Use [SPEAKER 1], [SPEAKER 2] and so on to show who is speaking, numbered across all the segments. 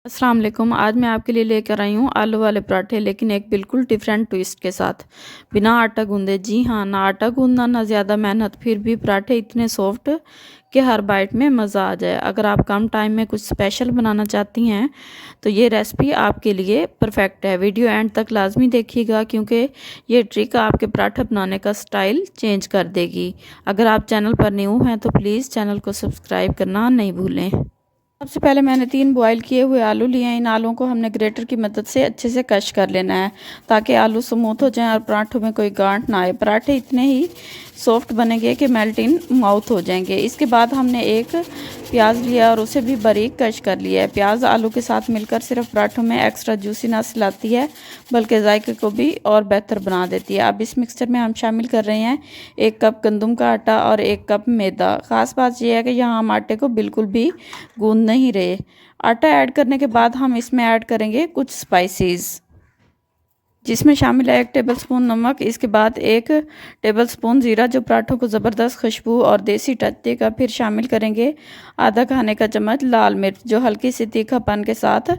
[SPEAKER 1] अस्सलाम वालेकुम। आज मैं आपके लिए लेकर आई हूँ आलू वाले पराठे, लेकिन एक बिल्कुल डिफरेंट ट्विस्ट के साथ, बिना आटा गूंदे। जी हाँ, ना आटा गूंदना ना ज़्यादा मेहनत, फिर भी पराठे इतने सॉफ्ट कि हर बाइट में मज़ा आ जाए। अगर आप कम टाइम में कुछ स्पेशल बनाना चाहती हैं तो ये रेसिपी आपके लिए परफेक्ट है। वीडियो एंड तक लाजमी देखिएगा, क्योंकि ये ट्रिक आपके पराठे बनाने का स्टाइल चेंज कर देगी। अगर आप चैनल पर न्यू हैं तो प्लीज़ चैनल को सब्सक्राइब करना नहीं भूलें। सबसे पहले मैंने 3 बॉईल किए हुए आलू लिए हैं। इन आलूओं को हमने ग्रेटर की मदद से अच्छे से कश कर लेना है, ताकि आलू स्मूथ हो जाएं और पराठों में कोई गांठ ना आए। पराठे इतने ही सॉफ्ट बनेंगे कि मेल्ट इन माउथ हो जाएंगे। इसके बाद हमने एक प्याज लिया और उसे भी बारीक कश कर लिया है। प्याज आलू के साथ मिलकर सिर्फ पराठों में एक्स्ट्रा जूसीनेस लाती है, बल्कि जायके को भी और बेहतर बना देती है। अब इस मिक्सचर में हम शामिल कर रहे हैं 1 कप गंदम का आटा और 1 कप मैदा। ख़ास बात यह है कि यहाँ हम आटे को बिल्कुल भी गूंद नहीं रहे। आटा ऐड करने के बाद हम इसमें ऐड करेंगे कुछ स्पाइसेस, जिसमें शामिल है 1 टेबलस्पून नमक। इसके बाद 1 टेबलस्पून ज़ीरा, जो पराठों को ज़बरदस्त खुशबू और देसी टच देगा। फिर शामिल करेंगे आधा खाने का चम्मच लाल मिर्च, जो हल्की सी तीखापन के साथ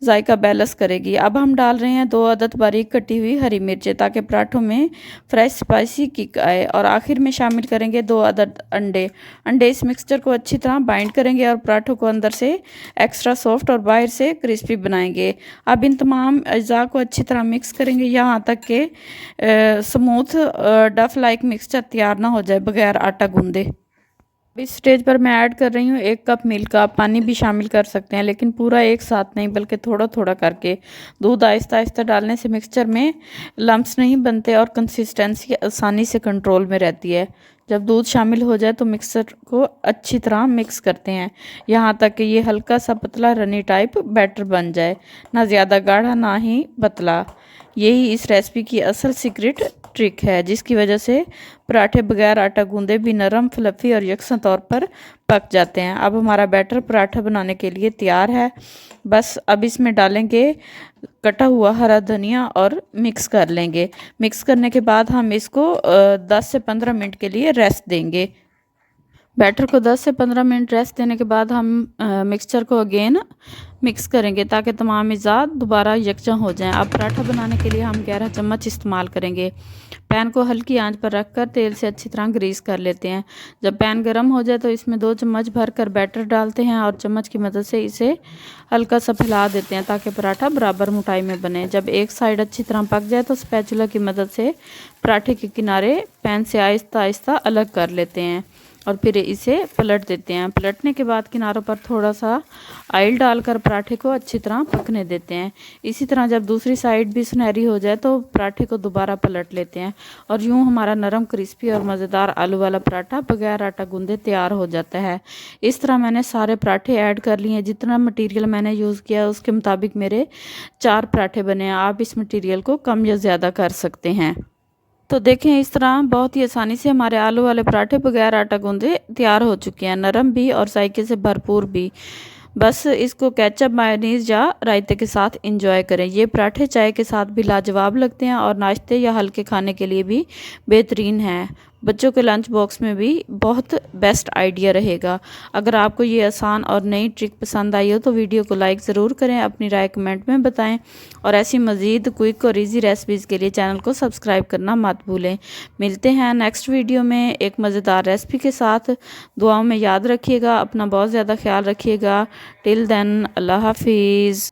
[SPEAKER 1] जायका बैलेंस करेगी। अब हम डाल रहे हैं 2 अदद बारीक कटी हुई हरी मिर्चें, ताकि पराठों में फ्रेश स्पाइसी किक आए। और आखिर में शामिल करेंगे 2 अदद अंडे इस मिक्सचर को अच्छी तरह बाइंड करेंगे और पराठों को अंदर से एक्स्ट्रा सॉफ्ट और बाहर से क्रिस्पी बनाएंगे। अब इन तमाम अज्जा को अच्छी तरह मिक्स करेंगे, यहाँ तक कि स्मूथ डफ लाइक मिक्सचर तैयार ना हो जाए बगैर आटा गूंदे। इस स्टेज पर मैं ऐड कर रही हूँ 1 कप मिल्क। आप पानी भी शामिल कर सकते हैं, लेकिन पूरा एक साथ नहीं, बल्कि थोड़ा थोड़ा करके। दूध आहिस्ता आहिस्ता डालने से मिक्सचर में लम्प्स नहीं बनते और कंसिस्टेंसी आसानी से कंट्रोल में रहती है। जब दूध शामिल हो जाए तो मिक्सचर को अच्छी तरह मिक्स करते हैं, यहाँ तक कि ये हल्का सा पतला रनी टाइप बैटर बन जाए, ना ज़्यादा गाढ़ा ना ही पतला। यही इस रेसिपी की असल सीक्रेट ट्रिक है, जिसकी वजह से पराठे बगैर आटा गूंदे भी नरम, फ्लफी और यकसा तौर पर पक जाते हैं। अब हमारा बैटर पराठा बनाने के लिए तैयार है। बस अब इसमें डालेंगे कटा हुआ हरा धनिया और मिक्स कर लेंगे। मिक्स करने के बाद हम इसको 10 से 15 मिनट के लिए रेस्ट देंगे। बैटर को 10 से 15 मिनट रेस्ट देने के बाद हम मिक्सचर को अगेन मिक्स करेंगे, ताकि तमाम अज़्ज़ा दोबारा यकजा हो जाएं। अब पराठा बनाने के लिए हम 11 चम्मच इस्तेमाल करेंगे। पैन को हल्की आंच पर रखकर तेल से अच्छी तरह ग्रीस कर लेते हैं। जब पैन गर्म हो जाए तो इसमें 2 चम्मच भर कर बैटर डालते हैं और चम्मच की मदद से इसे हल्का सा फैला देते हैं, ताकि पराठा बराबर मोटाई में बने। जब एक साइड अच्छी तरह पक जाए तो स्पैचुला की मदद से पराठे के किनारे पैन से आहिस्ता आहिस्ता अलग कर लेते हैं और फिर इसे पलट देते हैं। पलटने के बाद किनारों पर थोड़ा सा ऑयल डालकर पराठे को अच्छी तरह पकने देते हैं। इसी तरह जब दूसरी साइड भी सुनहरी हो जाए तो पराठे को दोबारा पलट लेते हैं, और यूं हमारा नरम, क्रिस्पी और मज़ेदार आलू वाला पराठा बगैर आटा गूंदे तैयार हो जाता है। इस तरह मैंने सारे पराठे ऐड कर लिए। जितना मटीरियल मैंने यूज़ किया उसके मुताबिक मेरे 4 पराठे बने हैं। आप इस मटीरियल को कम या ज़्यादा कर सकते हैं। तो देखें, इस तरह बहुत ही आसानी से हमारे आलू वाले पराठे बगैर आटा गूंदे तैयार हो चुके हैं, नरम भी और जायके से भरपूर भी। बस इसको केचप, मायोनीज या रायते के साथ इंजॉय करें। ये पराठे चाय के साथ भी लाजवाब लगते हैं और नाश्ते या हल्के खाने के लिए भी बेहतरीन हैं। बच्चों के लंच बॉक्स में भी बहुत बेस्ट आइडिया रहेगा। अगर आपको ये आसान और नई ट्रिक पसंद आई हो तो वीडियो को लाइक ज़रूर करें, अपनी राय कमेंट में बताएं, और ऐसी मज़ीद क्विक और इजी रेसिपीज़ के लिए चैनल को सब्सक्राइब करना मत भूलें। मिलते हैं नेक्स्ट वीडियो में एक मज़ेदार रेसिपी के साथ। दुआओं में याद रखिएगा, अपना बहुत ज़्यादा ख्याल रखिएगा। टिल देन, अल्लाह हाफिज़।